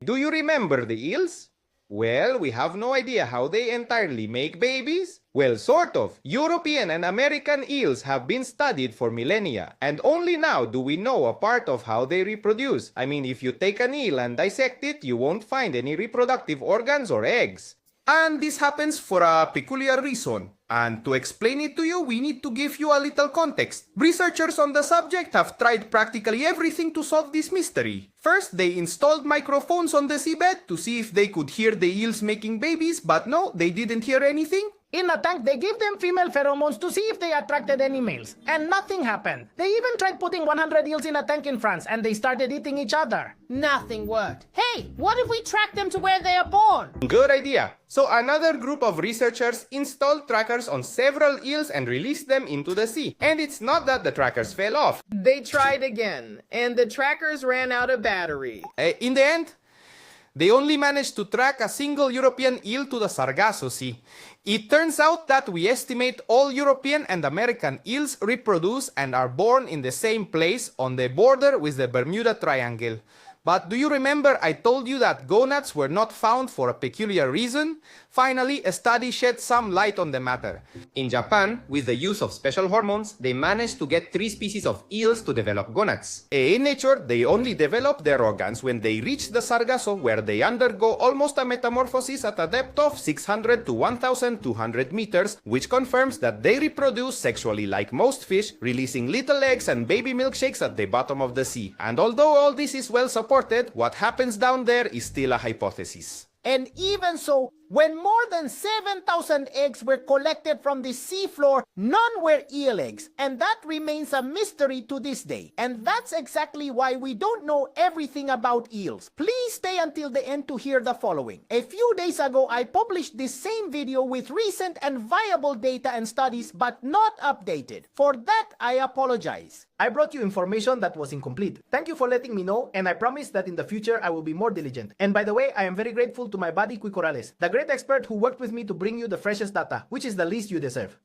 Do you remember the eels? Well, we have no idea how they entirely make babies. Well, sort of. European and American eels have been studied for millennia, and only now do we know a part of how they reproduce. I mean, if you take an eel and dissect it, you won't find any reproductive organs or eggs. And this happens for a peculiar reason. And to explain it to you, we need to give you a little context. Researchers on the subject have tried practically everything to solve this mystery. First, they installed microphones on the seabed to see if they could hear the eels making babies, but no, they didn't hear anything. In a tank, they gave them female pheromones to see if they attracted any males, and nothing happened. They even tried putting 100 eels in a tank in France, and they started eating each other. Nothing worked. Hey, what if we track them to where they are born? Good idea. So another group of researchers installed trackers on several eels and released them into the sea. And it's not that the trackers fell off. They tried again, and the trackers ran out of battery. In the end, they only managed to track a single European eel to the Sargasso Sea. It turns out that we estimate all European and American eels reproduce and are born in the same place on the border with the Bermuda Triangle. But do you remember I told you that gonads were not found for a peculiar reason? Finally, a study shed some light on the matter. In Japan, with the use of special hormones, they managed to get 3 species of eels to develop gonads. In nature, they only develop their organs when they reach the Sargasso, where they undergo almost a metamorphosis at a depth of 600 to 1,200 meters, which confirms that they reproduce sexually like most fish, releasing little eggs and baby milkshakes at the bottom of the sea. And although all this is well supported, what happens down there is still a hypothesis. And even so, when more than 7,000 eggs were collected from the seafloor, none were eel eggs, and that remains a mystery to this day. And that's exactly why we don't know everything about eels. Please stay until the end to hear the following. A few days ago, I published this same video with recent and viable data and studies, but not updated. For that, I apologize. I brought you information that was incomplete. Thank you for letting me know, and I promise that in the future I will be more diligent. And by the way, I am very grateful to my buddy Cuy Corrales, the great expert who worked with me to bring you the freshest data, which is the least you deserve.